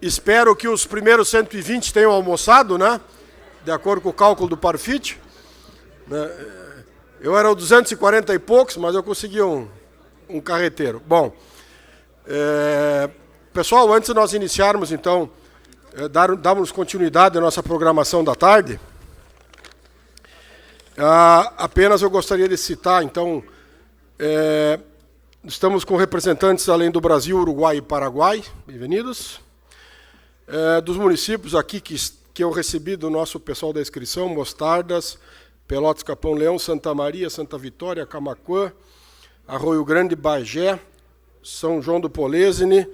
Espero que os primeiros 120 tenham almoçado, né? De acordo com o cálculo do Parfit. Eu era o 240 e poucos, mas eu consegui um carreteiro. Bom, pessoal, antes de nós iniciarmos, então, darmos continuidade à nossa programação da tarde, apenas eu gostaria de citar, então, estamos com representantes além do Brasil, Uruguai e Paraguai, bem-vindos. Dos municípios aqui que eu recebi do nosso pessoal da inscrição, Mostardas, Pelotas, Capão Leão, Santa Maria, Santa Vitória, Camaquã, Arroio Grande, Bagé, São João do Polesine.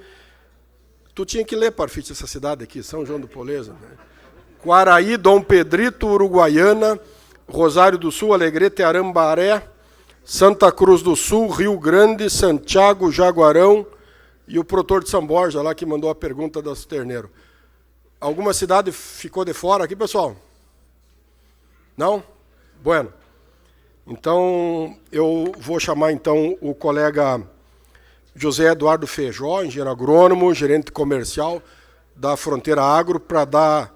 Tu tinha que ler, Parfit, essa cidade aqui, São João do Polesine. Né? Quaraí, Dom Pedrito, Uruguaiana, Rosário do Sul, Alegrete, Arambaré, Santa Cruz do Sul, Rio Grande, Santiago, Jaguarão e o produtor de São Borja, lá que mandou a pergunta das Terneiro. Alguma cidade ficou de fora aqui, pessoal? Não? Bueno. Então, eu vou chamar então o colega José Eduardo Feijó, engenheiro agrônomo, gerente comercial da Fronteira Agro, para dar...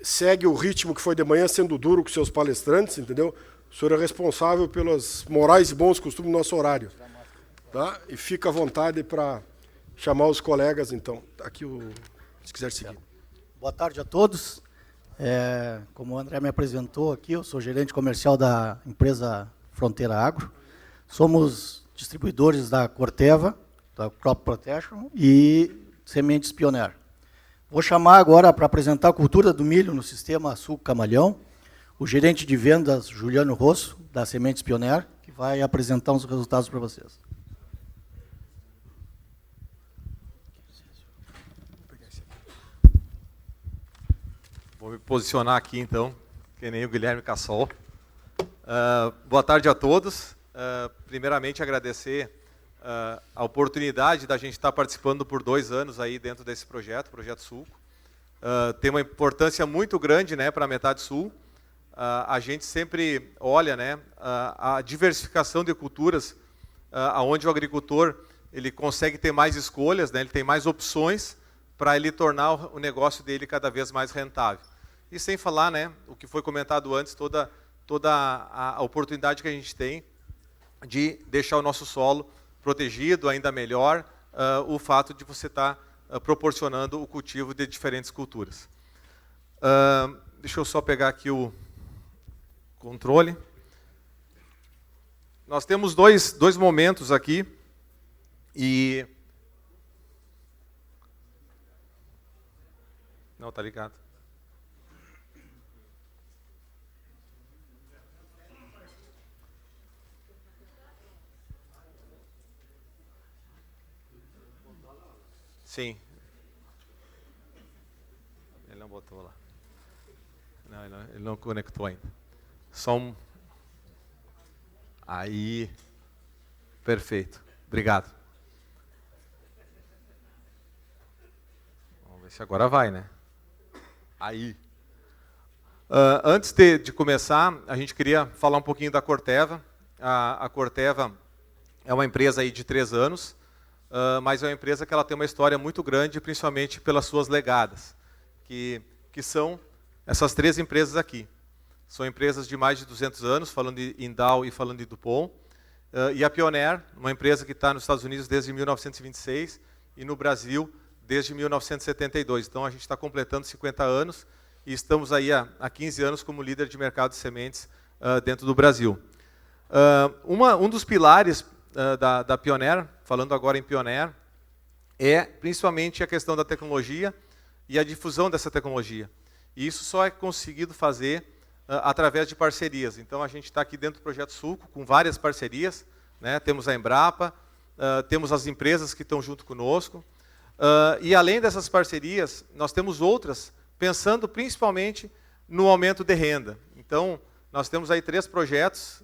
segue o ritmo que foi de manhã, sendo duro com seus palestrantes, entendeu? O senhor é responsável pelos morais e bons costumes do nosso horário. Tá? E fica à vontade para chamar os colegas, então. Aqui, se quiser seguir. Boa tarde a todos. Como o André me apresentou aqui, eu sou gerente comercial da empresa Fronteira Agro. Somos distribuidores da Corteva, da Crop Protection e Sementes Pioneer. Vou chamar agora para apresentar a cultura do milho no sistema Sul Camalhão, o gerente de vendas, Juliano Rosso, da Sementes Pioneer, que vai apresentar os resultados para vocês. Vou me posicionar aqui, então, que nem o Guilherme Cassol. Boa tarde a todos. Primeiramente, agradecer a oportunidade da gente estar participando por 2 anos aí dentro desse projeto, Projeto Sulco. Tem uma importância muito grande, né, para a metade sul. A gente sempre olha, né, a diversificação de culturas, onde o agricultor ele consegue ter mais escolhas, né, ele tem mais opções para ele tornar o negócio dele cada vez mais rentável. E sem falar, né, o que foi comentado antes, toda a oportunidade que a gente tem de deixar o nosso solo protegido, ainda melhor, o fato de você estar proporcionando o cultivo de diferentes culturas. Deixa eu só pegar aqui o controle. Nós temos dois momentos aqui, e... Não, tá ligado. Sim. Ele não botou lá. Não, ele não conectou ainda. Só um... Aí. Perfeito. Obrigado. Vamos ver se agora vai, né? Aí. Antes de começar, a gente queria falar um pouquinho da Corteva. A Corteva é uma empresa aí de 3 anos. Mas é uma empresa que ela tem uma história muito grande, principalmente pelas suas legadas, que são essas 3 empresas aqui. São empresas de mais de 200 anos, falando de Indal e falando de Dupont. E a Pioneer, uma empresa que está nos Estados Unidos desde 1926 e no Brasil desde 1972. Então a gente está completando 50 anos e estamos aí há 15 anos como líder de mercado de sementes dentro do Brasil. Um dos pilares da Pioneer, falando agora em Pioneer, é principalmente a questão da tecnologia e a difusão dessa tecnologia. E isso só é conseguido fazer através de parcerias. Então a gente está aqui dentro do Projeto Sulco com várias parcerias, né? Temos a Embrapa, temos as empresas que estão junto conosco, e além dessas parcerias, nós temos outras, pensando principalmente no aumento de renda. Então, nós temos aí 3 projetos,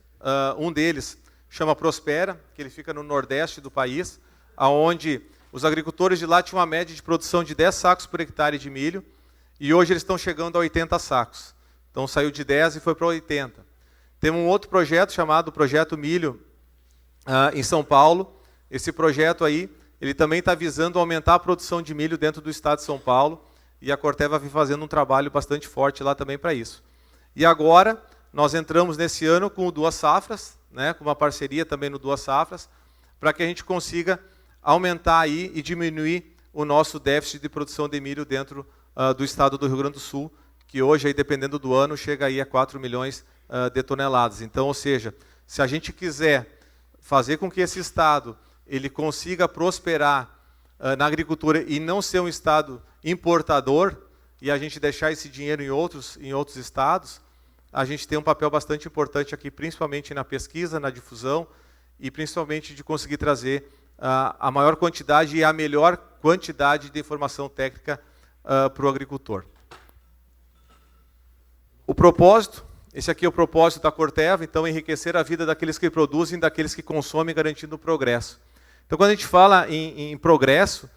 um deles chama Prospera, que ele fica no nordeste do país, onde os agricultores de lá tinham uma média de produção de 10 sacos por hectare de milho, e hoje eles estão chegando a 80 sacos. Então saiu de 10 e foi para 80. Tem um outro projeto chamado Projeto Milho, em São Paulo. Esse projeto aí, ele também está visando aumentar a produção de milho dentro do estado de São Paulo, e a Corteva vem fazendo um trabalho bastante forte lá também para isso. E agora, nós entramos nesse ano com o Duas Safras, né, com uma parceria também no Duas Safras, para que a gente consiga aumentar aí e diminuir o nosso déficit de produção de milho dentro do estado do Rio Grande do Sul, que hoje, aí, dependendo do ano, chega aí a 4 milhões de toneladas. Então, ou seja, se a gente quiser fazer com que esse estado ele consiga prosperar na agricultura e não ser um estado importador, e a gente deixar esse dinheiro em outros estados, a gente tem um papel bastante importante aqui, principalmente na pesquisa, na difusão, e principalmente de conseguir trazer a maior quantidade e a melhor quantidade de informação técnica para o agricultor. O propósito, esse aqui é o propósito da Corteva, então enriquecer a vida daqueles que produzem, daqueles que consomem, garantindo o progresso. Então, quando a gente fala em progresso,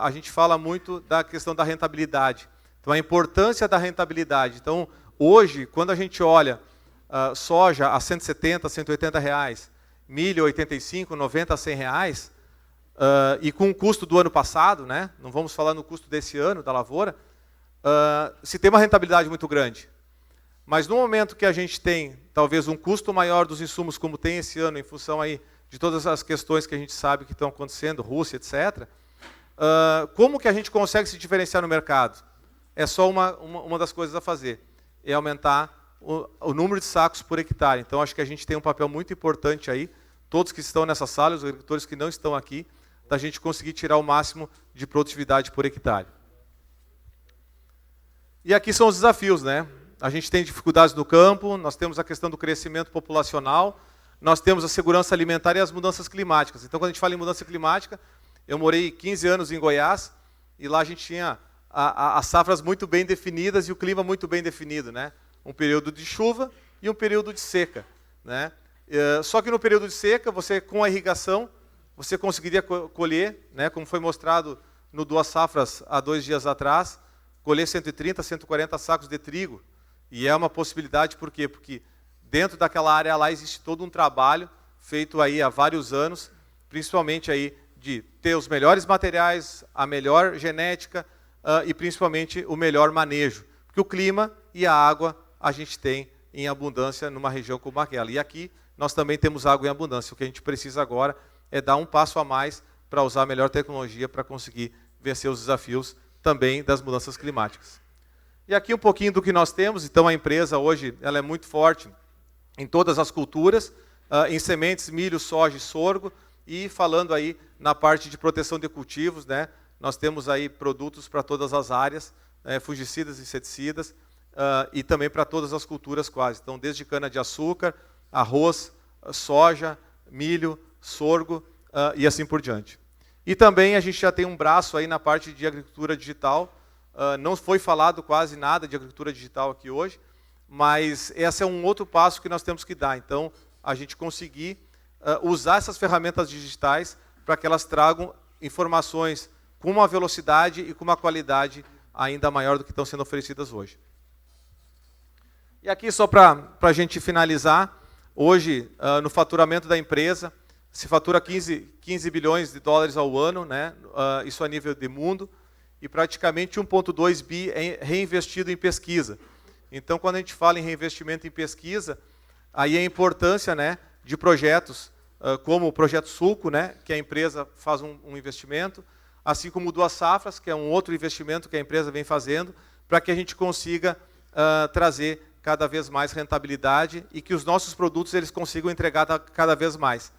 a gente fala muito da questão da rentabilidade. Então, a importância da rentabilidade. Então, hoje, quando a gente olha soja a 170, 180 reais, milho a 85, 90 a 100 reais, e com o custo do ano passado, né, não vamos falar no custo desse ano, da lavoura, se tem uma rentabilidade muito grande. Mas no momento que a gente tem, talvez, um custo maior dos insumos, como tem esse ano, em função aí de todas as questões que a gente sabe que estão acontecendo, Rússia, etc., como que a gente consegue se diferenciar no mercado? É só uma das coisas a fazer, é aumentar o número de sacos por hectare. Então, acho que a gente tem um papel muito importante aí, todos que estão nessa sala, os agricultores que não estão aqui, da gente conseguir tirar o máximo de produtividade por hectare. E aqui são os desafios, né? A gente tem dificuldades no campo, nós temos a questão do crescimento populacional, nós temos a segurança alimentar e as mudanças climáticas. Então, quando a gente fala em mudança climática, eu morei 15 anos em Goiás, e lá a gente tinha as safras muito bem definidas e o clima muito bem definido, né? Um período de chuva e um período de seca, né? Só que no período de seca, você com a irrigação, você conseguiria colher, né, como foi mostrado no Duas Safras há 2 dias atrás, colher 130, 140 sacos de trigo. E é uma possibilidade, por quê? Porque dentro daquela área lá existe todo um trabalho feito aí há vários anos, principalmente aí de ter os melhores materiais, a melhor genética e principalmente o melhor manejo. Porque o clima e a água a gente tem em abundância numa região como aquela. E aqui nós também temos água em abundância. O que a gente precisa agora é dar um passo a mais para usar a melhor tecnologia para conseguir vencer os desafios também das mudanças climáticas. E aqui um pouquinho do que nós temos. Então, a empresa hoje ela é muito forte em todas as culturas, em sementes, milho, soja e sorgo, e falando aí na parte de proteção de cultivos, né, nós temos aí produtos para todas as áreas, fungicidas, inseticidas, e também para todas as culturas quase. Então, desde cana-de-açúcar, arroz, soja, milho, sorgo e assim por diante. E também a gente já tem um braço aí na parte de agricultura digital. Não foi falado quase nada de agricultura digital aqui hoje, mas esse é um outro passo que nós temos que dar. Então, a gente conseguir usar essas ferramentas digitais para que elas tragam informações com uma velocidade e com uma qualidade ainda maior do que estão sendo oferecidas hoje. E aqui, só para a gente finalizar, hoje, no faturamento da empresa, se fatura 15 bilhões de dólares ao ano, né? Isso a nível de mundo, e praticamente 1,2 bi é reinvestido em pesquisa. Então, quando a gente fala em reinvestimento em pesquisa, aí a importância, né, de projetos como o Projeto Sulco, né, que a empresa faz um investimento, assim como o Duas Safras, que é um outro investimento que a empresa vem fazendo, para que a gente consiga trazer cada vez mais rentabilidade e que os nossos produtos eles consigam entregar cada vez mais.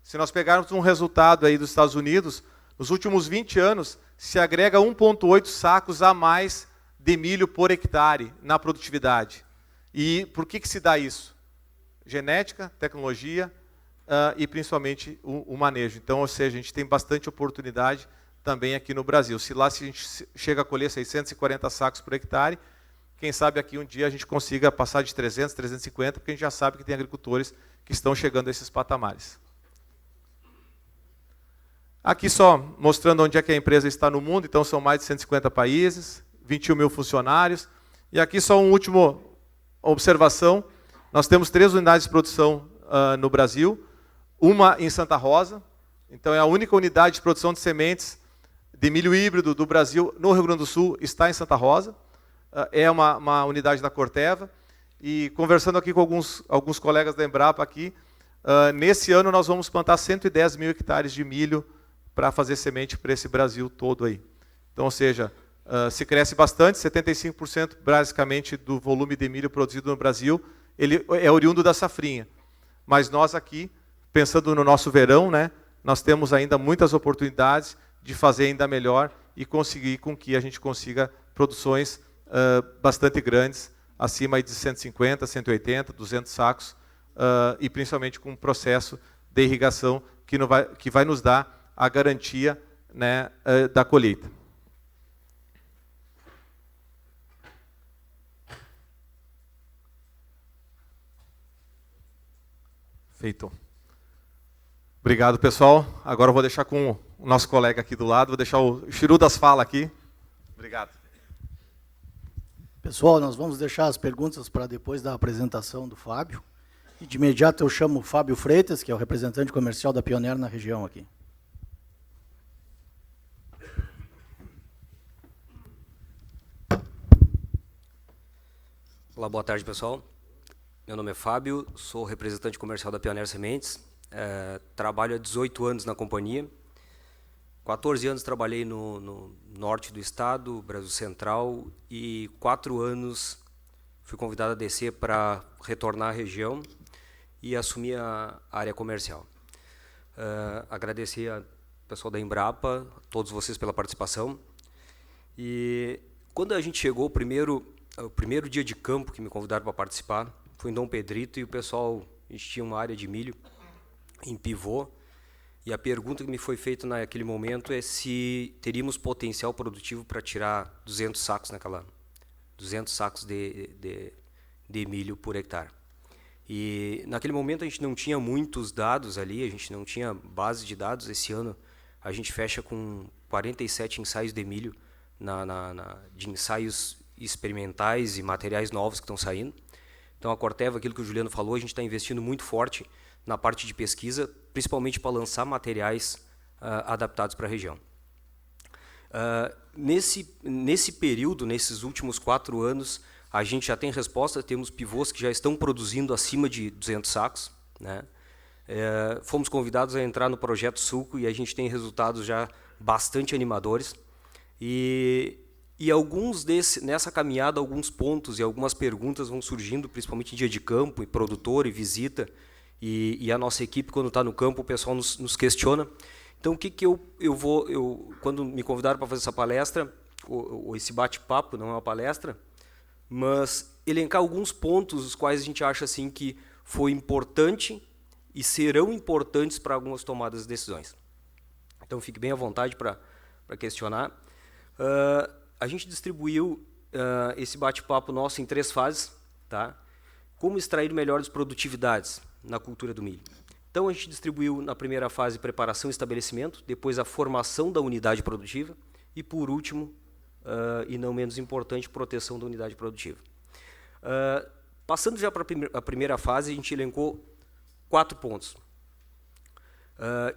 Se nós pegarmos um resultado aí dos Estados Unidos, nos últimos 20 anos, se agrega 1,8 sacos a mais de milho por hectare na produtividade. E por que se dá isso? Genética, tecnologia e principalmente o manejo. Então, ou seja, a gente tem bastante oportunidade também aqui no Brasil. Se lá se a gente chega a colher 640 sacos por hectare, quem sabe aqui um dia a gente consiga passar de 300, 350, porque a gente já sabe que tem agricultores que estão chegando a esses patamares. Aqui só mostrando onde é que a empresa está no mundo, então são mais de 150 países, 21 mil funcionários. E aqui só uma última observação, nós temos 3 unidades de produção no Brasil, uma em Santa Rosa, Então, é a única unidade de produção de sementes de milho híbrido do Brasil, no Rio Grande do Sul, está em Santa Rosa. É uma unidade da Corteva. E conversando aqui com alguns colegas da Embrapa aqui, nesse ano nós vamos plantar 110 mil hectares de milho para fazer semente para esse Brasil todo aí. Então, ou seja, se cresce bastante, 75% basicamente do volume de milho produzido no Brasil, ele é oriundo da safrinha. Mas nós aqui, pensando no nosso verão, né, nós temos ainda muitas oportunidades de fazer ainda melhor e conseguir com que a gente consiga produções bastante grandes, acima de 150, 180, 200 sacos, e principalmente com um processo de irrigação que vai nos dar a garantia, né, da colheita. Feito. Obrigado, pessoal. Agora eu vou deixar com o nosso colega aqui do lado, vou deixar o Chiru das Fala aqui. Obrigado. Pessoal, nós vamos deixar as perguntas para depois da apresentação do Fábio. E de imediato eu chamo o Fábio Freitas, que é o representante comercial da Pioneer na região aqui. Olá, boa tarde, pessoal. Meu nome é Fábio, sou representante comercial da Pioneer Sementes. Trabalho há 18 anos na companhia. 14 anos trabalhei no norte do estado, Brasil Central, e 4 anos fui convidado a descer para retornar à região e assumir a área comercial. Agradecer ao pessoal da Embrapa, a todos vocês pela participação. E quando a gente chegou, o primeiro dia de campo que me convidaram para participar, foi em Dom Pedrito, e o pessoal, a gente tinha uma área de milho em pivô, e a pergunta que me foi feita naquele momento é se teríamos potencial produtivo para tirar 200 sacos 200 sacos de milho por hectare. E naquele momento a gente não tinha muitos dados ali, a gente não tinha base de dados. Esse ano a gente fecha com 47 ensaios de milho, de ensaios experimentais e materiais novos que estão saindo. Então a Corteva, aquilo que o Juliano falou, a gente está investindo muito forte na parte de pesquisa, principalmente para lançar materiais adaptados para a região. Nesse período, nesses últimos 4 anos, a gente já tem resposta, temos pivôs que já estão produzindo acima de 200 sacos. Né? Fomos convidados a entrar no Projeto Sulco e a gente tem resultados já bastante animadores. E nessa caminhada, alguns pontos e algumas perguntas vão surgindo, principalmente em dia de campo, e produtor, e visita, e a nossa equipe, quando está no campo, o pessoal nos questiona. Então, o que quando me convidaram para fazer essa palestra, ou esse bate-papo, não é uma palestra, mas elencar alguns pontos os quais a gente acha assim, que foi importante e serão importantes para algumas tomadas de decisões. Então, fique bem à vontade para questionar. A gente distribuiu esse bate-papo nosso em 3 fases. Tá? Como extrair melhores produtividades na cultura do milho. Então, a gente distribuiu na primeira fase preparação e estabelecimento, depois a formação da unidade produtiva e, por último, e não menos importante, proteção da unidade produtiva. Passando já para a primeira fase, a gente elencou 4 pontos.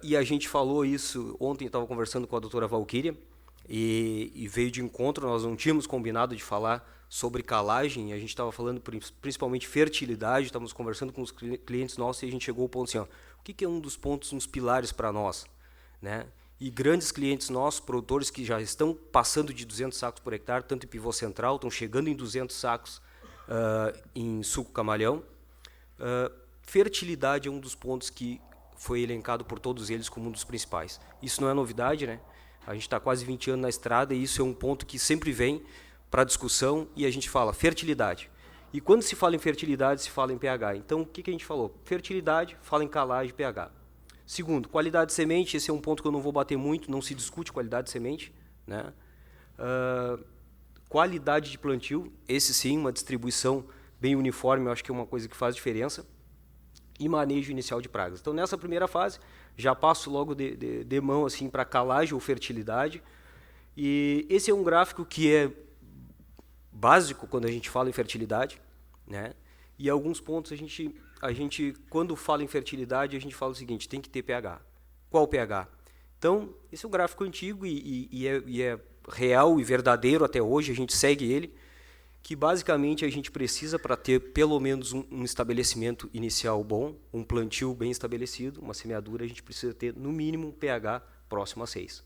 E a gente falou isso, ontem eu estava conversando com a doutora Valquíria, e veio de encontro, nós não tínhamos combinado de falar sobre calagem, a gente estava falando principalmente fertilidade, estávamos conversando com os clientes nossos e a gente chegou ao ponto assim, o que é um dos pontos, uns pilares para nós? Né? E grandes clientes nossos, produtores que já estão passando de 200 sacos por hectare, tanto em pivô central, estão chegando em 200 sacos em suco camalhão. Fertilidade é um dos pontos que foi elencado por todos eles como um dos principais. Isso não é novidade, né? A gente está quase 20 anos na estrada e isso é um ponto que sempre vem para discussão e a gente fala fertilidade. E quando se fala em fertilidade, se fala em pH. Então, o que a gente falou? Fertilidade, fala em calagem e pH. Segundo, qualidade de semente, esse é um ponto que eu não vou bater muito, não se discute qualidade de semente. Né? Qualidade de plantio, esse sim, uma distribuição bem uniforme, eu acho que é uma coisa que faz diferença. E manejo inicial de pragas. Então, nessa primeira fase, já passo logo de mão assim, para calagem ou fertilidade. E esse é um gráfico que é básico quando a gente fala em fertilidade, né? E alguns pontos a gente quando fala em fertilidade, a gente fala o seguinte, tem que ter pH. Qual o pH? Então, esse é um gráfico antigo e é real e verdadeiro até hoje, a gente segue ele, que basicamente a gente precisa, para ter pelo menos um estabelecimento inicial bom, um plantio bem estabelecido, uma semeadura, a gente precisa ter no mínimo um pH próximo a 6.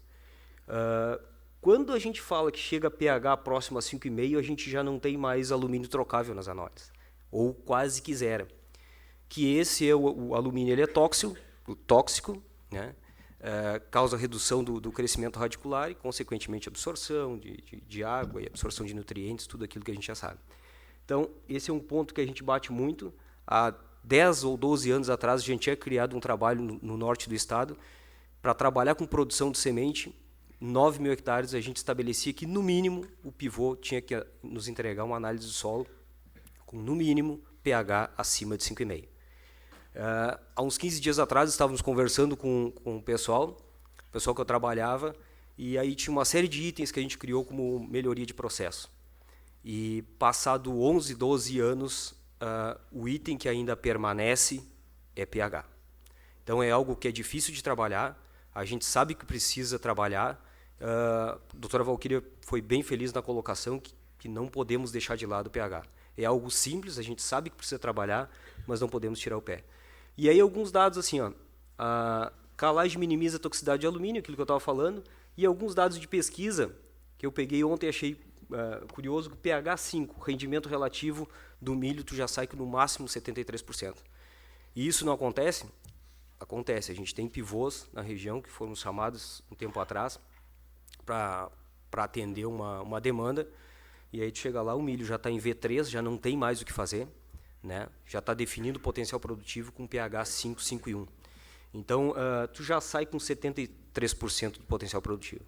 Quando a gente fala que chega a pH próximo a 5,5, a gente já não tem mais alumínio trocável nas análises, ou quase que zero. Que esse é o alumínio, ele é tóxico, né? Causa redução do crescimento radicular e, consequentemente, absorção de água e absorção de nutrientes, tudo aquilo que a gente já sabe. Então, esse é um ponto que a gente bate muito. Há 10 ou 12 anos atrás, a gente tinha criado um trabalho no norte do estado para trabalhar com produção de semente. 9 mil hectares, a gente estabelecia que, no mínimo, o pivô tinha que nos entregar uma análise do solo com, no mínimo, pH acima de 5,5. Há uns 15 dias atrás, estávamos conversando com o pessoal que eu trabalhava, e aí tinha uma série de itens que a gente criou como melhoria de processo. E, passado 11, 12 anos, o item que ainda permanece é pH. Então, é algo que é difícil de trabalhar, a gente sabe que precisa trabalhar. A doutora Valquíria foi bem feliz na colocação que não podemos deixar de lado o pH. É algo simples, a gente sabe que precisa trabalhar, mas não podemos tirar o pé. E aí alguns dados assim, a calagem minimiza a toxicidade de alumínio, aquilo que eu estava falando, e alguns dados de pesquisa que eu peguei ontem e achei curioso, que pH 5, rendimento relativo do milho, tu já sai com no máximo 73%. E isso não acontece? Acontece, a gente tem pivôs na região que foram chamados um tempo atrás para atender uma demanda, e aí tu chega lá, o milho já está em V3, já não tem mais o que fazer, né? Já está definindo o potencial produtivo com pH 5, 5,1. Então, tu já sai com 73% do potencial produtivo.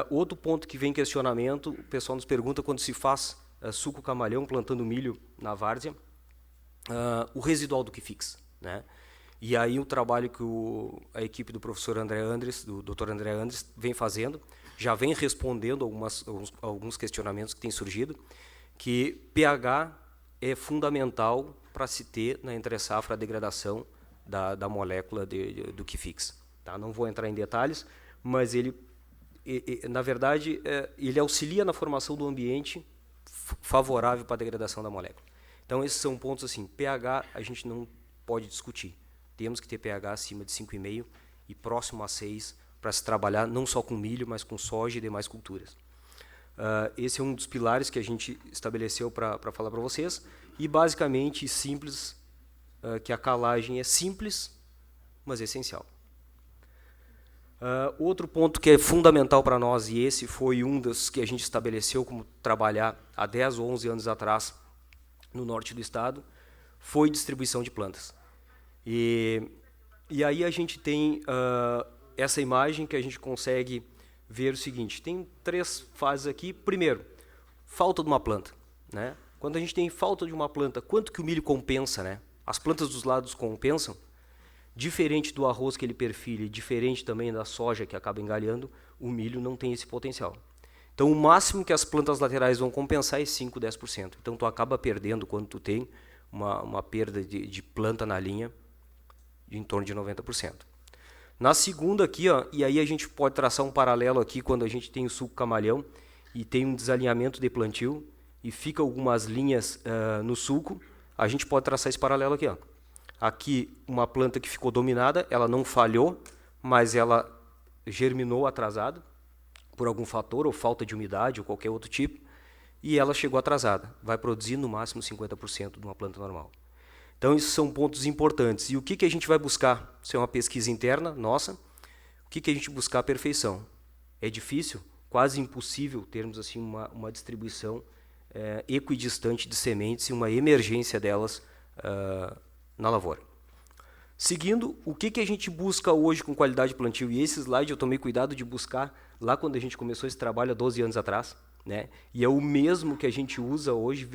Outro ponto que vem em questionamento, o pessoal nos pergunta quando se faz suco camalhão plantando milho na várzea, o residual do que fixa, né? E aí o trabalho que a equipe do professor André Andres, do Dr. André Andres, vem fazendo, já vem respondendo alguns questionamentos que têm surgido, que pH é fundamental para se ter na entre-safra a degradação da molécula do que fixa. Tá? Não vou entrar em detalhes, mas ele, na verdade, ele auxilia na formação do ambiente favorável para a degradação da molécula. Então, esses são pontos assim, pH a gente não pode discutir. Temos que ter pH acima de 5,5 e próximo a 6 para se trabalhar não só com milho, mas com soja e demais culturas. Esse é um dos pilares que a gente estabeleceu para falar para vocês. E, basicamente, simples, que a calagem é simples, mas essencial. Outro ponto que é fundamental para nós, e esse foi um dos que a gente estabeleceu como trabalhar há 10 ou 11 anos atrás no norte do estado, foi distribuição de plantas. E aí a gente tem essa imagem que a gente consegue ver o seguinte, tem 3 fases aqui. Primeiro, falta de uma planta, né? Quando a gente tem falta de uma planta, quanto que o milho compensa, né? As plantas dos lados compensam. Diferente do arroz que ele perfilha, diferente também da soja que acaba engalhando, o milho não tem esse potencial. Então, o máximo que as plantas laterais vão compensar é 5, 10%. Então, tu acaba perdendo quando tu tem uma perda de planta na linha de em torno de 90%. Na segunda aqui, e aí a gente pode traçar um paralelo aqui quando a gente tem o suco camalhão e tem um desalinhamento de plantio e fica algumas linhas no suco, a gente pode traçar esse paralelo aqui. Aqui, uma planta que ficou dominada, ela não falhou, mas ela germinou atrasado por algum fator, ou falta de umidade, ou qualquer outro tipo, e ela chegou atrasada. Vai produzir no máximo 50% de uma planta normal. Então, esses são pontos importantes. E o que a gente vai buscar? Isso é uma pesquisa interna nossa. O que a gente buscar? A perfeição. É difícil, quase impossível termos assim uma distribuição equidistante de sementes e uma emergência delas na lavoura. Seguindo, o que a gente busca hoje com qualidade de plantio? E esse slide eu tomei cuidado de buscar lá quando a gente começou esse trabalho há 12 anos atrás, né? E é o mesmo que a gente usa hoje,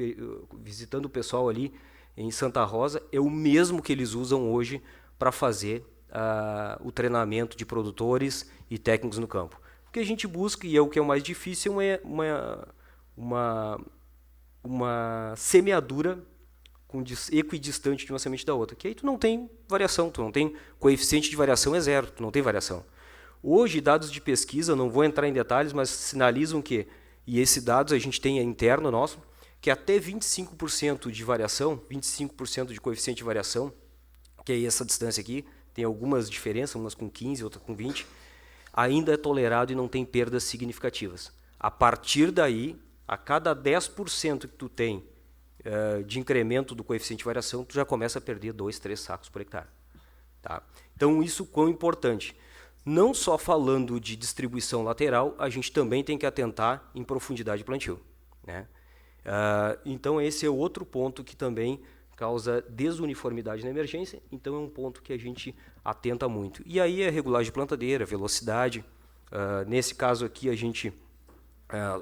visitando o pessoal ali em Santa Rosa, é o mesmo que eles usam hoje para fazer o treinamento de produtores e técnicos no campo. O que a gente busca, e é o que é o mais difícil, é uma semeadura equidistante de uma semente da outra, que aí tu não tem variação, tu não tem coeficiente de variação é zero, tu não tem variação. Hoje, dados de pesquisa, não vou entrar em detalhes, mas sinalizam que, e esses dados a gente tem interno nosso, que até 25% de variação, 25% de coeficiente de variação, que é essa distância aqui, tem algumas diferenças, umas com 15, outras com 20, ainda é tolerado e não tem perdas significativas. A partir daí, a cada 10% que tu tem de incremento do coeficiente de variação, tu já começa a perder 2, 3 sacos por hectare. Tá? Então, isso quão importante. Não só falando de distribuição lateral, a gente também tem que atentar em profundidade de plantio. Né? Então, esse é outro ponto que também causa desuniformidade na emergência, então é um ponto que a gente atenta muito. E aí a regulagem de plantadeira, velocidade, nesse caso aqui a gente,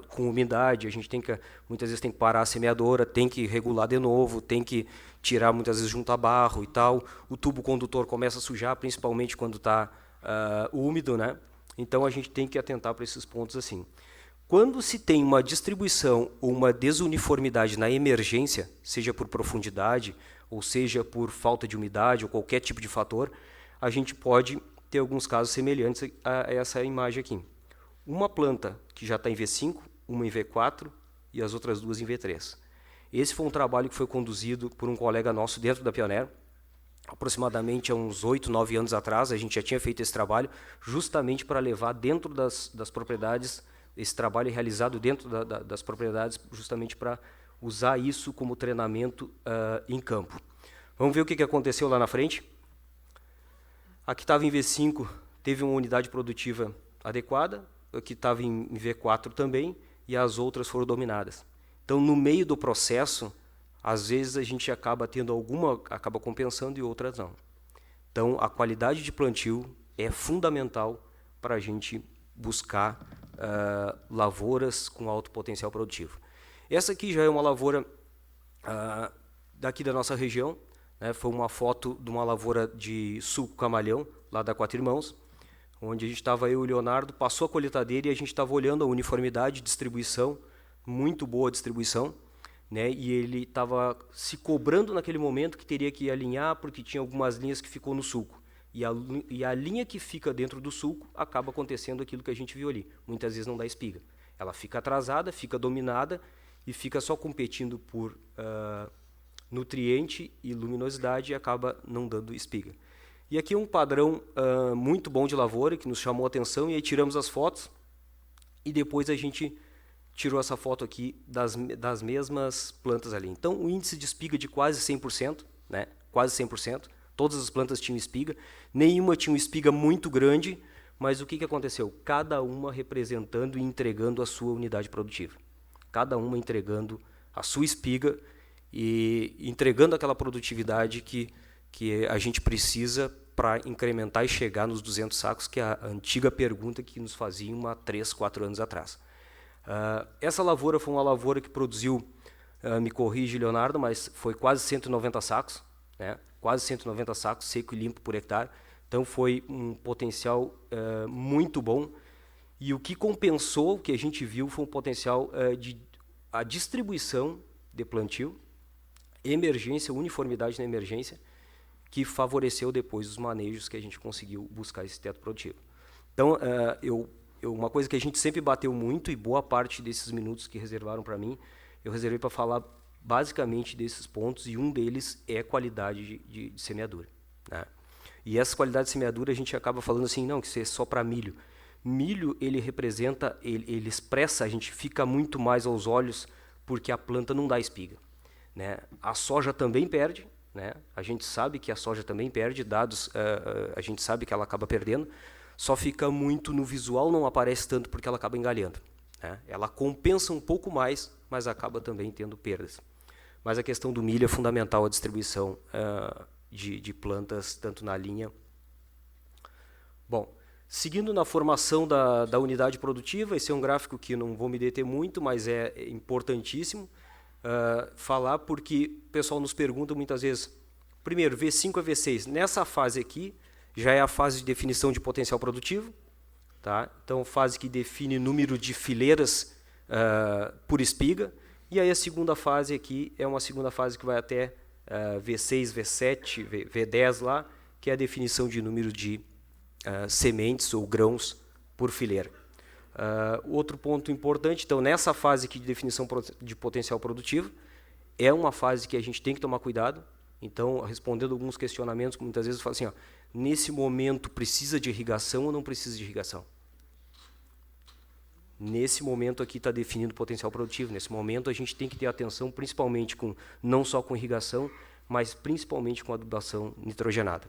com umidade, a gente tem que, muitas vezes tem que parar a semeadora, tem que regular de novo, tem que tirar muitas vezes juntar barro e tal, o tubo condutor começa a sujar, principalmente quando está úmido, né? Então a gente tem que atentar para esses pontos assim. Quando se tem uma distribuição ou uma desuniformidade na emergência, seja por profundidade, ou seja por falta de umidade, ou qualquer tipo de fator, a gente pode ter alguns casos semelhantes a essa imagem aqui. Uma planta que já está em V5, uma em V4 e as outras duas em V3. Esse foi um trabalho que foi conduzido por um colega nosso dentro da Pioneer, aproximadamente há uns 8, 9 anos atrás, a gente já tinha feito esse trabalho, justamente para levar dentro das propriedades, esse trabalho é realizado dentro das propriedades, justamente para usar isso como treinamento em campo. Vamos ver o que aconteceu lá na frente. Aqui estava em V5, teve uma unidade produtiva adequada, aqui estava em V4 também, e as outras foram dominadas. Então, no meio do processo, às vezes a gente acaba tendo alguma, acaba compensando e outras não. Então, a qualidade de plantio é fundamental para a gente buscar lavouras com alto potencial produtivo. Essa aqui já é uma lavoura daqui da nossa região, né? Foi uma foto de uma lavoura de suco camalhão, lá da Quatro Irmãos, onde a gente estava, eu e o Leonardo, passou a colheitadeira e a gente estava olhando a uniformidade de distribuição, muito boa distribuição, né? E ele estava se cobrando naquele momento que teria que alinhar, porque tinha algumas linhas que ficou no sulco. E a linha que fica dentro do sulco acaba acontecendo aquilo que a gente viu ali. Muitas vezes não dá espiga. Ela fica atrasada, fica dominada e fica só competindo por nutriente e luminosidade e acaba não dando espiga. E aqui um padrão muito bom de lavoura que nos chamou a atenção, e aí tiramos as fotos e depois a gente tirou essa foto aqui das mesmas plantas ali. Então, o índice de espiga de quase 100%, né? Quase 100%. Todas as plantas tinham espiga, nenhuma tinha uma espiga muito grande, mas o que aconteceu? Cada uma representando e entregando a sua unidade produtiva. Cada uma entregando a sua espiga e entregando aquela produtividade que a gente precisa para incrementar e chegar nos 200 sacos, que é a antiga pergunta que nos faziam há 3, 4 anos atrás. Essa lavoura foi uma lavoura que produziu, me corrige, Leonardo, mas foi quase 190 sacos, né? Quase 190 sacos seco e limpo por hectare. Então foi um potencial muito bom. E o que compensou, o que a gente viu, foi um potencial a distribuição de plantio, emergência, uniformidade na emergência, que favoreceu depois os manejos que a gente conseguiu buscar esse teto produtivo. Então, uma coisa que a gente sempre bateu muito, e boa parte desses minutos que reservaram para mim, eu reservei para falar basicamente desses pontos, e um deles é a qualidade de semeadura, né? E essa qualidade de semeadura a gente acaba falando assim, não, que isso é só para milho. Milho, ele representa, ele expressa, a gente fica muito mais aos olhos, porque a planta não dá espiga, né? A soja também perde, né? A gente sabe que a soja também perde, dados, a gente sabe que ela acaba perdendo, só fica muito no visual, não aparece tanto porque ela acaba engalhando, né? Ela compensa um pouco mais, mas acaba também tendo perdas. Mas a questão do milho é fundamental, a distribuição de plantas, tanto na linha. Bom, seguindo na formação da unidade produtiva, esse é um gráfico que não vou me deter muito, mas é importantíssimo falar, porque o pessoal nos pergunta muitas vezes, primeiro, V5 a V6, nessa fase aqui, já é a fase de definição de potencial produtivo, tá? Então, fase que define número de fileiras por espiga. E aí a segunda fase aqui é uma segunda fase que vai até V6, V7, V10 lá, que é a definição de número de sementes ou grãos por fileira. Outro ponto importante, então, nessa fase aqui de definição de potencial produtivo, é uma fase que a gente tem que tomar cuidado. Então, respondendo alguns questionamentos, que muitas vezes eu falo assim, nesse momento precisa de irrigação ou não precisa de irrigação? Nesse momento aqui está definindo o potencial produtivo. Nesse momento a gente tem que ter atenção, principalmente não só com irrigação, mas principalmente com adubação nitrogenada.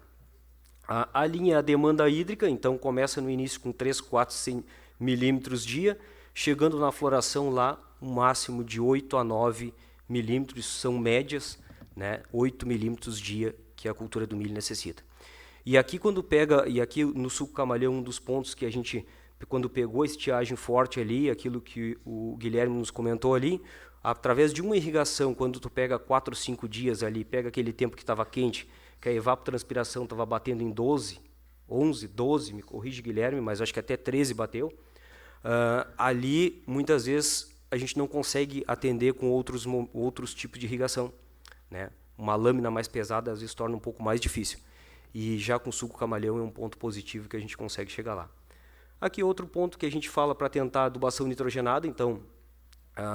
A linha é a demanda hídrica, então começa no início com 3, 4, 100 milímetros dia, chegando na floração lá, um máximo de 8 a 9 milímetros, são médias, né, 8 milímetros dia que a cultura do milho necessita. E aqui aqui no suco camalhão, um dos pontos que a gente, quando pegou a estiagem forte ali, aquilo que o Guilherme nos comentou ali, através de uma irrigação, quando tu pega 4 ou 5 dias ali, pega aquele tempo que estava quente, que a evapotranspiração estava batendo em 12, 11, 12, me corrige Guilherme, mas acho que até 13 bateu, ali muitas vezes a gente não consegue atender com outros tipos de irrigação, né? Uma lâmina mais pesada às vezes torna um pouco mais difícil. E já com suco camalhão é um ponto positivo que a gente consegue chegar lá. Aqui outro ponto que a gente fala para tentar adubação nitrogenada, então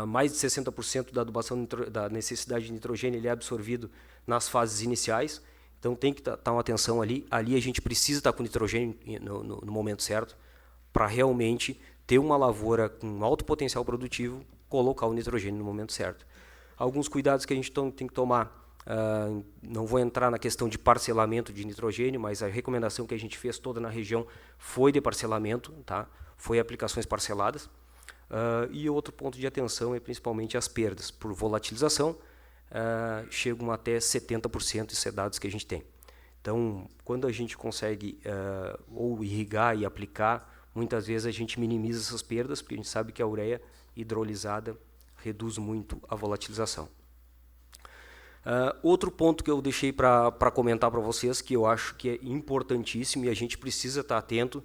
mais de 60% da adubação da necessidade de nitrogênio ele é absorvido nas fases iniciais, então tem que estar uma atenção ali. Ali a gente precisa estar com nitrogênio no momento certo para realmente ter uma lavoura com alto potencial produtivo, colocar o nitrogênio no momento certo. Alguns cuidados que a gente tem que tomar, não vou entrar na questão de parcelamento de nitrogênio, mas a recomendação que a gente fez toda na região foi de parcelamento, tá? Foi aplicações parceladas. E outro ponto de atenção é principalmente as perdas por volatilização, chegam até 70%, isso é dados que a gente tem. Então, quando a gente consegue ou irrigar e aplicar, muitas vezes a gente minimiza essas perdas, porque a gente sabe que a ureia hidrolisada reduz muito a volatilização. Outro ponto que eu deixei para comentar para vocês, que eu acho que é importantíssimo e a gente precisa estar atento,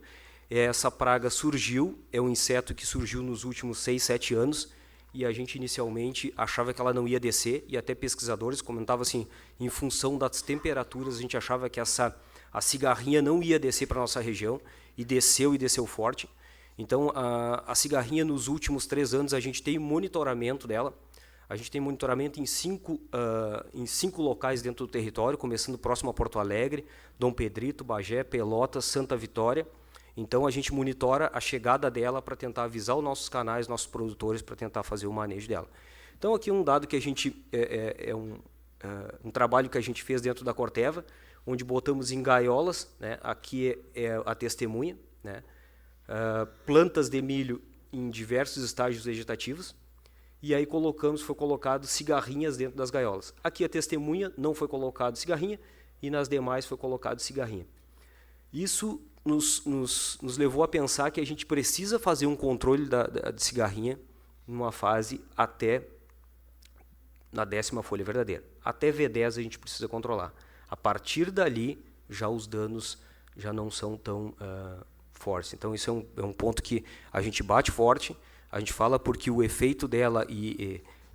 essa praga surgiu, é um inseto que surgiu nos últimos 6, 7 anos, e a gente inicialmente achava que ela não ia descer, e até pesquisadores comentavam assim, em função das temperaturas, a gente achava que a cigarrinha não ia descer para a nossa região, e desceu forte. Então, a cigarrinha, nos últimos 3 anos, a gente tem monitoramento dela. A gente tem monitoramento em 5 locais dentro do território, começando próximo a Porto Alegre, Dom Pedrito, Bagé, Pelotas, Santa Vitória. Então, a gente monitora a chegada dela para tentar avisar os nossos canais, nossos produtores, para tentar fazer o manejo dela. Então, aqui um dado que a gente... um trabalho que a gente fez dentro da Corteva, onde botamos em gaiolas, né? Aqui é a testemunha, né? Plantas de milho em diversos estágios vegetativos, e aí foi colocado cigarrinhas dentro das gaiolas. Aqui a testemunha não foi colocado cigarrinha, e nas demais foi colocado cigarrinha. Isso nos levou a pensar que a gente precisa fazer um controle de cigarrinha numa fase até na 10ª folha verdadeira. Até V10 a gente precisa controlar. A partir dali, já os danos já não são tão fortes. Então, isso é um ponto que a gente bate forte, a gente fala porque o efeito dela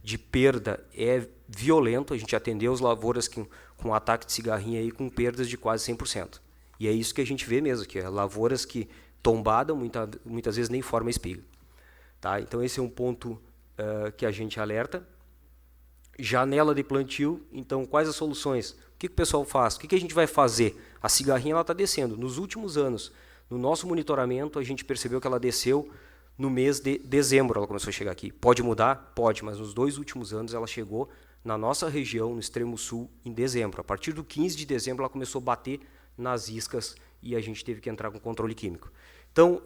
de perda é violento. A gente atendeu as lavouras com ataque de cigarrinha aí, com perdas de quase 100%. E é isso que a gente vê mesmo, que é lavouras que tombada, muitas vezes nem forma espiga. Tá? Então, esse é um ponto que a gente alerta. Janela de plantio, então quais as soluções? O que o pessoal faz? O que a gente vai fazer? A cigarrinha está descendo. Nos últimos anos, no nosso monitoramento, a gente percebeu que ela desceu no mês de dezembro, ela começou a chegar aqui. Pode mudar? Pode, mas nos 2 últimos anos ela chegou na nossa região, no extremo sul, em dezembro. A partir do 15 de dezembro ela começou a bater nas iscas e a gente teve que entrar com controle químico. Então,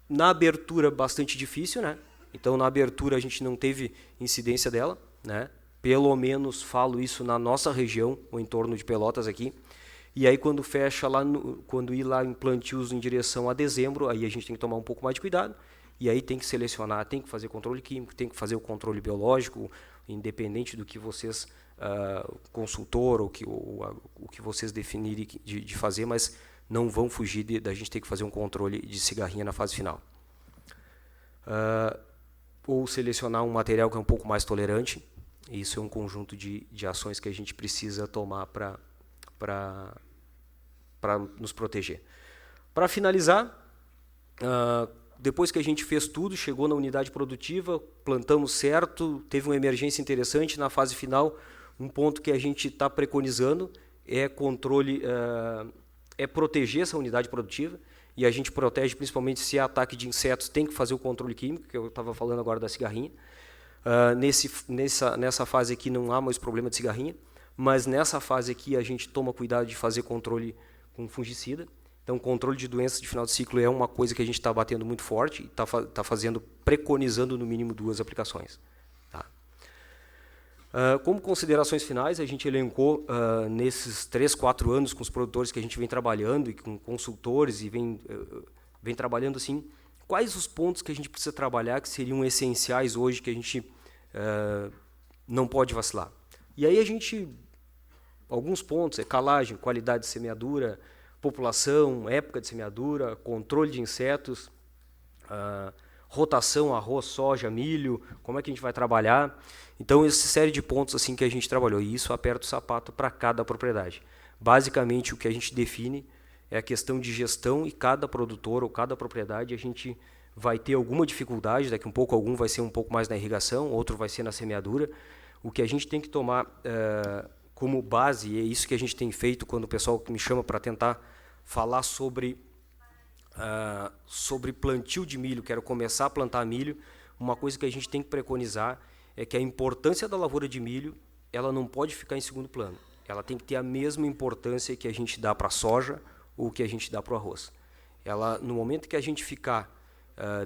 na abertura, bastante difícil, né? Então, na abertura a gente não teve incidência dela, né? Pelo menos falo isso na nossa região, o entorno de Pelotas aqui. E aí quando fecha lá, quando ir lá em plantios em direção a dezembro, aí a gente tem que tomar um pouco mais de cuidado. E aí tem que selecionar, tem que fazer controle químico, tem que fazer o controle biológico, independente do que vocês, consultor, ou o que vocês definirem de fazer, mas não vão fugir da gente ter que fazer um controle de cigarrinha na fase final. Ou selecionar um material que é um pouco mais tolerante. Isso é um conjunto de ações que a gente precisa tomar para nos proteger. Para finalizar, depois que a gente fez tudo, chegou na unidade produtiva, plantamos certo, teve uma emergência interessante. Na fase final, um ponto que a gente está preconizando é controle, é proteger essa unidade produtiva, e a gente protege principalmente se é ataque de insetos, tem que fazer o controle químico, que eu estava falando agora da cigarrinha. Nessa fase aqui não há mais problema de cigarrinha, mas nessa fase aqui a gente toma cuidado de fazer controle com fungicida. Então, controle de doenças de final de ciclo é uma coisa que a gente está batendo muito forte e está fazendo, preconizando no mínimo 2 aplicações. Tá? Como considerações finais, a gente elencou nesses 3, 4 anos com os produtores que a gente vem trabalhando e com consultores e vem trabalhando assim, quais os pontos que a gente precisa trabalhar que seriam essenciais hoje que a gente não pode vacilar. E aí alguns pontos, calagem, qualidade de semeadura, população, época de semeadura, controle de insetos, rotação, arroz, soja, milho, como é que a gente vai trabalhar. Então, essa série de pontos assim que a gente trabalhou, e isso aperta o sapato para cada propriedade. Basicamente, o que a gente define é a questão de gestão, e cada produtor ou cada propriedade a gente vai ter alguma dificuldade, daqui um pouco algum vai ser um pouco mais na irrigação, outro vai ser na semeadura. O que a gente tem que tomar como base, e é isso que a gente tem feito quando o pessoal me chama para tentar falar sobre plantio de milho, quero começar a plantar milho, uma coisa que a gente tem que preconizar é que a importância da lavoura de milho, ela não pode ficar em segundo plano. Ela tem que ter a mesma importância que a gente dá para a soja ou que a gente dá para o arroz. No momento que a gente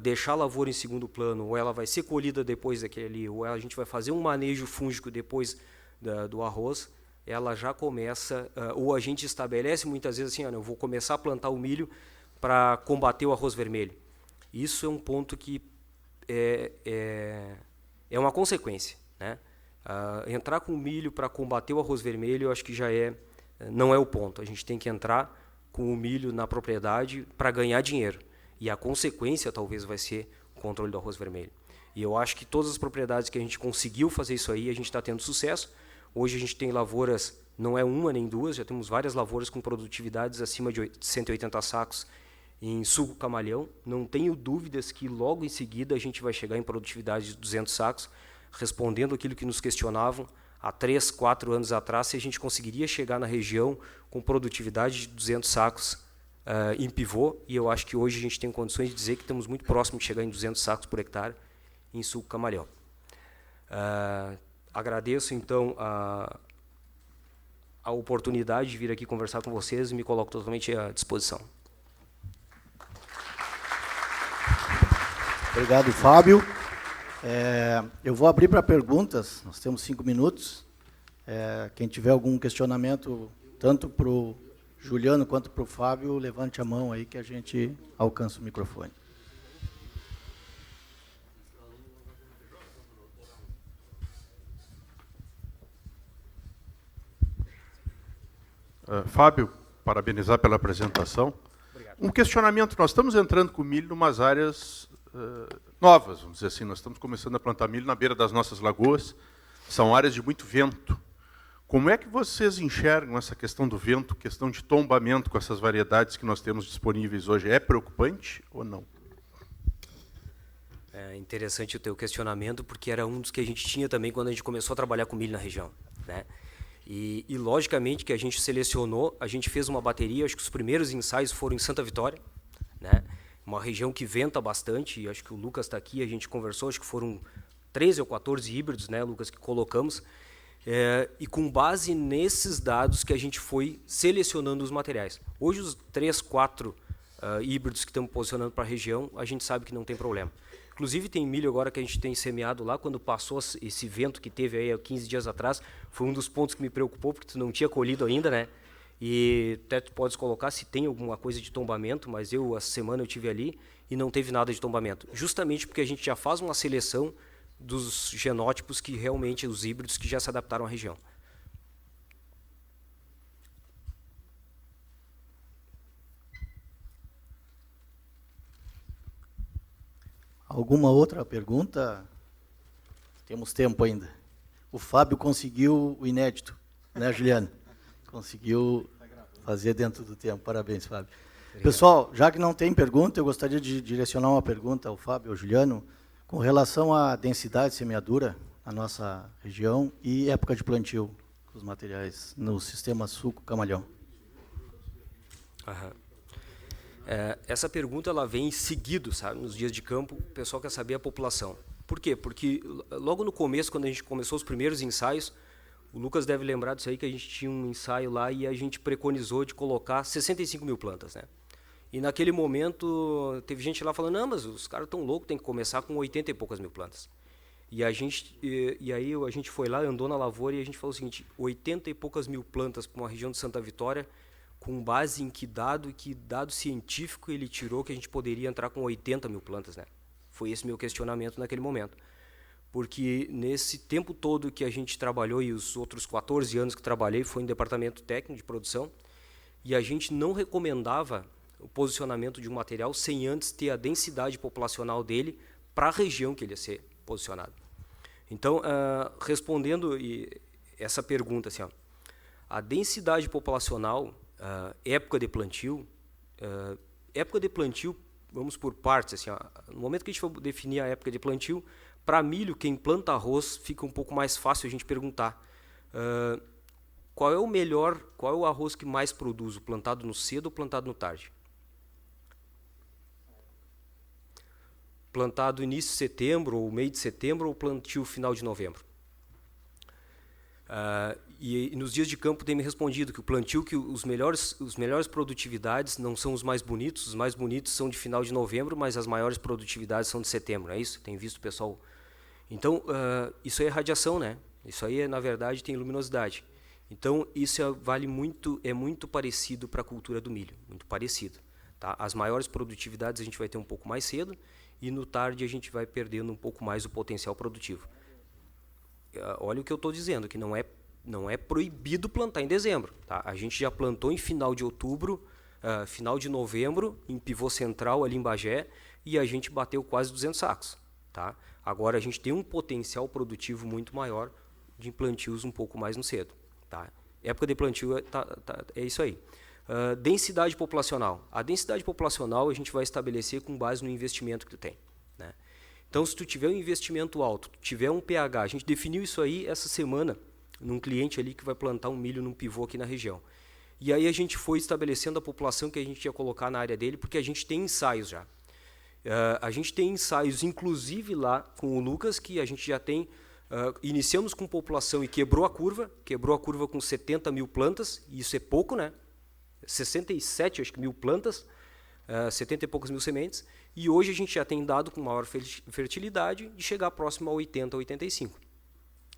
deixar a lavoura em segundo plano, ou ela vai ser colhida depois daquele ali, ou a gente vai fazer um manejo fúngico depois do arroz, ela já começa, ou a gente estabelece muitas vezes assim, eu vou começar a plantar o milho para combater o arroz vermelho. Isso é um ponto que é uma consequência, né? Entrar com o milho para combater o arroz vermelho, eu acho que não é o ponto. A gente tem que entrar com o milho na propriedade para ganhar dinheiro. E a consequência talvez vai ser o controle do arroz vermelho. E eu acho que todas as propriedades que a gente conseguiu fazer isso aí, a gente está tendo sucesso. Hoje a gente tem lavouras, não é uma nem duas, já temos várias lavouras com produtividades acima de 180 sacos em suco camalhão. Não tenho dúvidas que logo em seguida a gente vai chegar em produtividade de 200 sacos, respondendo aquilo que nos questionavam há 3, 4 anos atrás, se a gente conseguiria chegar na região com produtividade de 200 sacos em pivô, e eu acho que hoje a gente tem condições de dizer que estamos muito próximos de chegar em 200 sacos por hectare em suco camalhão. Agradeço, então, a oportunidade de vir aqui conversar com vocês e me coloco totalmente à disposição. Obrigado, Fábio. Eu vou abrir para perguntas, nós temos 5 minutos. Quem tiver algum questionamento, tanto para o Juliano quanto para o Fábio, levante a mão aí que a gente alcança o microfone. Fábio, parabenizar pela apresentação. Obrigado. Um questionamento, nós estamos entrando com milho em umas áreas novas, vamos dizer assim, nós estamos começando a plantar milho na beira das nossas lagoas, são áreas de muito vento. Como é que vocês enxergam essa questão do vento, questão de tombamento com essas variedades que nós temos disponíveis hoje? É preocupante ou não? É interessante o teu questionamento, porque era um dos que a gente tinha também quando a gente começou a trabalhar com milho na região, né? E logicamente que a gente selecionou, a gente fez uma bateria, acho que os primeiros ensaios foram em Santa Vitória, né? Uma região que venta bastante, e acho que o Lucas está aqui, a gente conversou, acho que foram 13 ou 14 híbridos, né, Lucas, que colocamos, e com base nesses dados que a gente foi selecionando os materiais. Hoje os 3, 4 híbridos que estamos posicionando para a região, a gente sabe que não tem problema. Inclusive tem milho agora que a gente tem semeado lá, quando passou esse vento que teve aí há 15 dias atrás, foi um dos pontos que me preocupou, porque tu não tinha colhido ainda, né? E até tu podes colocar se tem alguma coisa de tombamento, mas essa semana eu tive ali e não teve nada de tombamento. Justamente porque a gente já faz uma seleção dos genótipos que realmente, os híbridos que já se adaptaram à região. Alguma outra pergunta? Temos tempo ainda. o Fábio conseguiu o inédito, né, Juliano? Conseguiu fazer dentro do tempo. Parabéns, Fábio. Obrigado. Pessoal, já que não tem pergunta, eu gostaria de direcionar uma pergunta ao Fábio e ao Juliano com relação à densidade de semeadura na nossa região e época de plantio dos materiais no sistema suco-camalhão. Essa pergunta ela vem seguido, sabe? Nos dias de campo, o pessoal quer saber a população. Por quê? Porque logo no começo, quando a gente começou os primeiros ensaios, o Lucas deve lembrar disso aí, que a gente tinha um ensaio lá e a gente preconizou de colocar 65 mil plantas, né? E naquele momento, teve gente lá falando, não, mas os caras estão loucos, tem que começar com 80 e poucas mil plantas. E aí a gente foi lá, andou na lavoura e a gente falou o seguinte, 80 e poucas mil plantas para uma região de Santa Vitória, com base em que dado científico ele tirou que a gente poderia entrar com 80 mil plantas, né? Foi esse meu questionamento naquele momento. Porque nesse tempo todo que a gente trabalhou, e os outros 14 anos que trabalhei, foi em departamento técnico de produção, e a gente não recomendava o posicionamento de um material sem antes ter a densidade populacional dele para a região que ele ia ser posicionado. Então, respondendo essa pergunta, assim, ó, a densidade populacional, época de plantio, vamos por partes, assim, ó, no momento que a gente for definir a época de plantio, para milho, quem planta arroz, fica um pouco mais fácil a gente perguntar qual é o arroz que mais produz, o plantado no cedo ou plantado no tarde? Plantado início de setembro, ou meio de setembro, ou plantio final de novembro? E nos dias de campo tem me respondido que o plantio, que os melhores produtividades não são os mais bonitos são de final de novembro, mas as maiores produtividades são de setembro, não é isso? Tem visto o pessoal. Então, isso aí é radiação, né? Isso aí, na verdade, tem luminosidade. Então, isso é muito parecido para a cultura do milho, muito parecido. Tá? As maiores produtividades a gente vai ter um pouco mais cedo, e no tarde a gente vai perdendo um pouco mais o potencial produtivo. Olha o que eu estou dizendo, que não é proibido plantar em dezembro. Tá? A gente já plantou em final de outubro, final de novembro, em pivô central ali em Bagé, e a gente bateu quase 200 sacos. Tá? Agora a gente tem um potencial produtivo muito maior de plantios um pouco mais no cedo. Tá? Época de plantio é isso aí. Densidade populacional. A densidade populacional a gente vai estabelecer com base no investimento que tu tem. Né? Então, se tu tiver um investimento alto, tu tiver um pH, a gente definiu isso aí essa semana, num cliente ali que vai plantar um milho num pivô aqui na região. E aí a gente foi estabelecendo a população que a gente ia colocar na área dele, porque a gente tem ensaios já. A gente tem ensaios, inclusive lá com o Lucas, que a gente já tem, iniciamos com população e quebrou a curva com 70 mil plantas, e isso é pouco, né? 67 mil plantas, 70 e poucas mil sementes, e hoje a gente já tem dado com maior fertilidade de chegar próximo a 80, 85.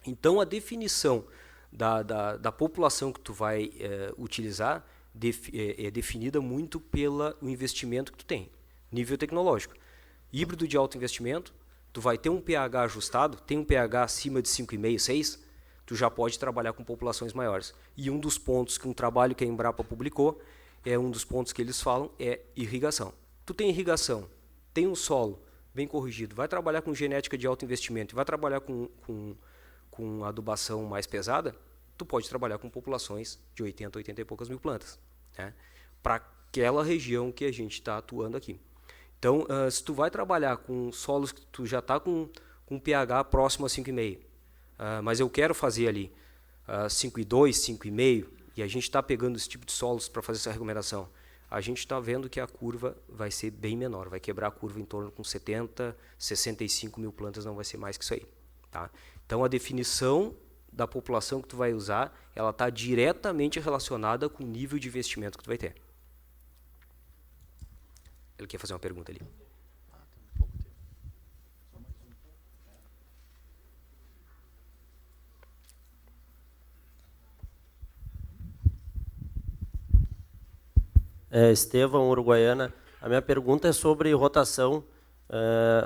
Então, a definição da população que tu vai utilizar é definida muito pelo investimento que tu tem, nível tecnológico. Híbrido de alto investimento, tu vai ter um pH ajustado, tem um pH acima de 5,5, 6, tu já pode trabalhar com populações maiores. E um dos pontos que um trabalho que a Embrapa publicou, um dos pontos que eles falam, é irrigação. Tu tem irrigação, tem um solo bem corrigido, vai trabalhar com genética de alto investimento, vai trabalhar com adubação mais pesada, tu pode trabalhar com populações de 80, 80 e poucas mil plantas, né? Para aquela região que a gente está atuando aqui. Então, se tu vai trabalhar com solos que tu já está com pH próximo a 5,5, mas eu quero fazer ali 5,2, 5,5, e a gente está pegando esse tipo de solos para fazer essa recomendação, a gente está vendo que a curva vai ser bem menor, vai quebrar a curva em torno com 70, 65 mil plantas, não vai ser mais que isso aí. Tá? Então, a definição da população que tu vai usar, ela está diretamente relacionada com o nível de investimento que tu vai ter. Ele quer fazer uma pergunta ali. Estevão, Uruguaiana. A minha pergunta é sobre rotação.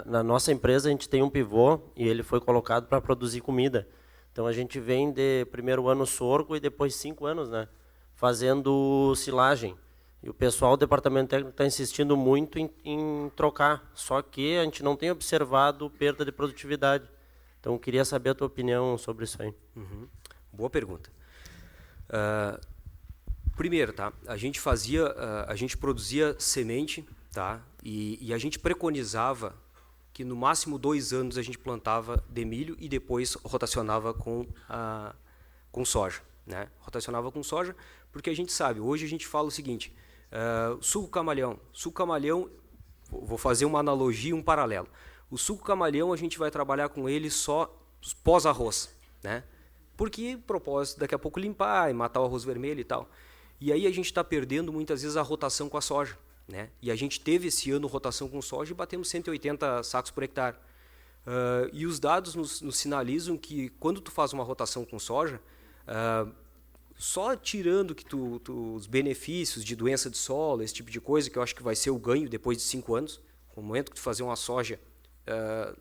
Na nossa empresa a gente tem um pivô e ele foi colocado para produzir comida. Então a gente vem de primeiro ano sorgo e depois 5 anos, né, fazendo silagem. E o pessoal do departamento técnico está insistindo muito em trocar, só que a gente não tem observado perda de produtividade. Então, eu queria saber a tua opinião sobre isso aí. Boa pergunta. Primeiro, tá? A gente produzia semente, tá? E a gente preconizava que no máximo 2 anos a gente plantava de milho e depois rotacionava com soja, né? Rotacionava com soja, porque a gente sabe, hoje a gente fala o seguinte, suco camaleão, vou fazer uma analogia, um paralelo. O suco camaleão a gente vai trabalhar com ele só pós-arroz, né? Porque propósito daqui a pouco limpar e matar o arroz vermelho e tal. E aí a gente está perdendo muitas vezes a rotação com a soja, né? E a gente teve esse ano rotação com soja e batemos 180 sacos por hectare. E os dados nos sinalizam que quando tu faz uma rotação com soja, só tirando que os benefícios de doença de solo, esse tipo de coisa, que eu acho que vai ser o ganho depois de 5 anos, no momento que tu fazer uma soja,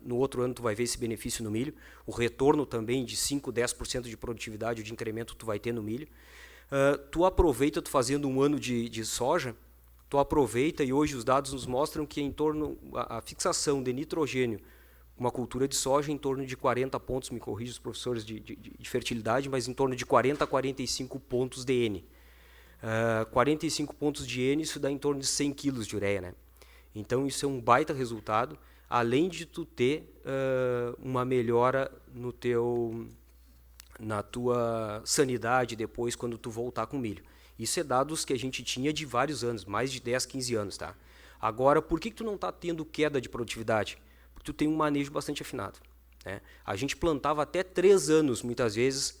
no outro ano tu vai ver esse benefício no milho, o retorno também de 5, 10% de produtividade, de incremento tu vai ter no milho. Tu aproveita, tu fazendo um ano de soja, tu aproveita, e hoje os dados nos mostram que a fixação de nitrogênio, uma cultura de soja em torno de 40 pontos, me corrija os professores de fertilidade, mas em torno de 40 a 45 pontos de N. 45 pontos de N, isso dá em torno de 100 quilos de ureia, né? Então isso é um baita resultado, além de tu ter uma melhora na tua sanidade depois quando tu voltar com milho. Isso é dados que a gente tinha de vários anos, mais de 10, 15 anos, tá? Agora, por que tu não está tendo queda de produtividade? Porque tu tem um manejo bastante afinado, né? A gente plantava até 3 anos, muitas vezes,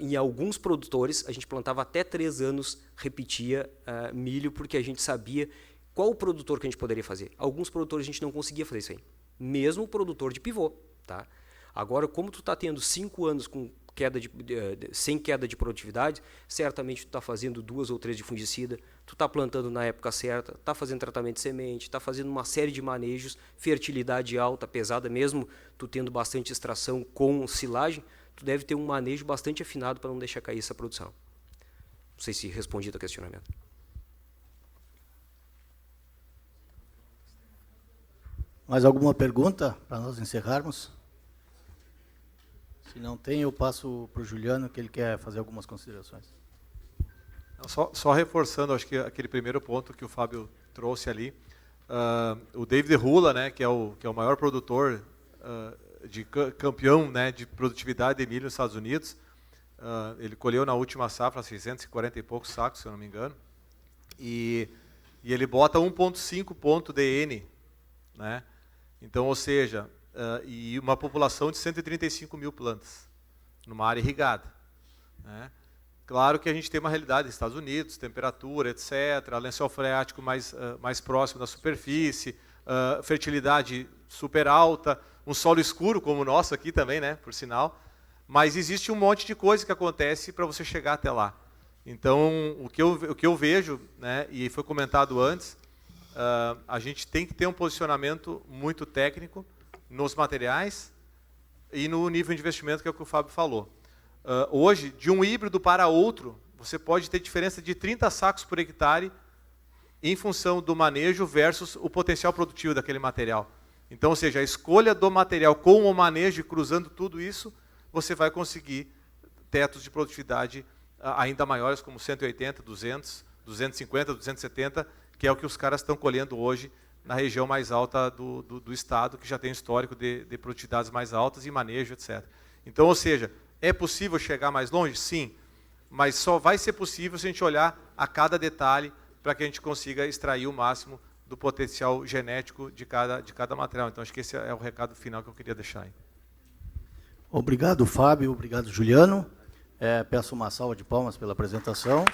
em alguns produtores, a gente plantava até 3 anos, repetia milho, porque a gente sabia qual o produtor que a gente poderia fazer. Alguns produtores a gente não conseguia fazer isso aí, mesmo o produtor de pivô, tá? Agora, como tu está tendo 5 anos sem queda de produtividade, certamente tu está fazendo 2 ou 3 de fungicida, tu está plantando na época certa, está fazendo tratamento de semente, está fazendo uma série de manejos, fertilidade alta, pesada, mesmo tu tendo bastante extração com silagem, tu deve ter um manejo bastante afinado para não deixar cair essa produção. Não sei se respondi ao questionamento. Mais alguma pergunta para nós encerrarmos? Se não tem, eu passo para o Juliano, que ele quer fazer algumas considerações. Só reforçando, acho que aquele primeiro ponto que o Fábio trouxe ali, o David Hula, né, que é o maior produtor campeão, né, de produtividade de milho nos Estados Unidos, ele colheu na última safra 640 e poucos sacos, se eu não me engano, e ele bota 1,5 ponto de N, né? Então, ou seja, e uma população de 135 mil plantas, numa área irrigada, né? Claro que a gente tem uma realidade nos Estados Unidos, temperatura, etc., lençol freático mais próximo da superfície, fertilidade super alta, um solo escuro como o nosso aqui também, né, por sinal, mas existe um monte de coisa que acontece para você chegar até lá. Então, o que eu vejo, né, e foi comentado antes, a gente tem que ter um posicionamento muito técnico nos materiais e no nível de investimento, que é o que o Fábio falou. Hoje, de um híbrido para outro, você pode ter diferença de 30 sacos por hectare em função do manejo versus o potencial produtivo daquele material. Então, ou seja, a escolha do material com o manejo e cruzando tudo isso, você vai conseguir tetos de produtividade ainda maiores, como 180, 200, 250, 270, que é o que os caras estão colhendo hoje na região mais alta do estado, que já tem histórico de produtividades mais altas e manejo, etc. Então, ou seja, é possível chegar mais longe? Sim, mas só vai ser possível se a gente olhar a cada detalhe para que a gente consiga extrair o máximo do potencial genético de cada material. Então, acho que esse é o recado final que eu queria deixar aí. Obrigado, Fábio. Obrigado, Juliano. Peço uma salva de palmas pela apresentação.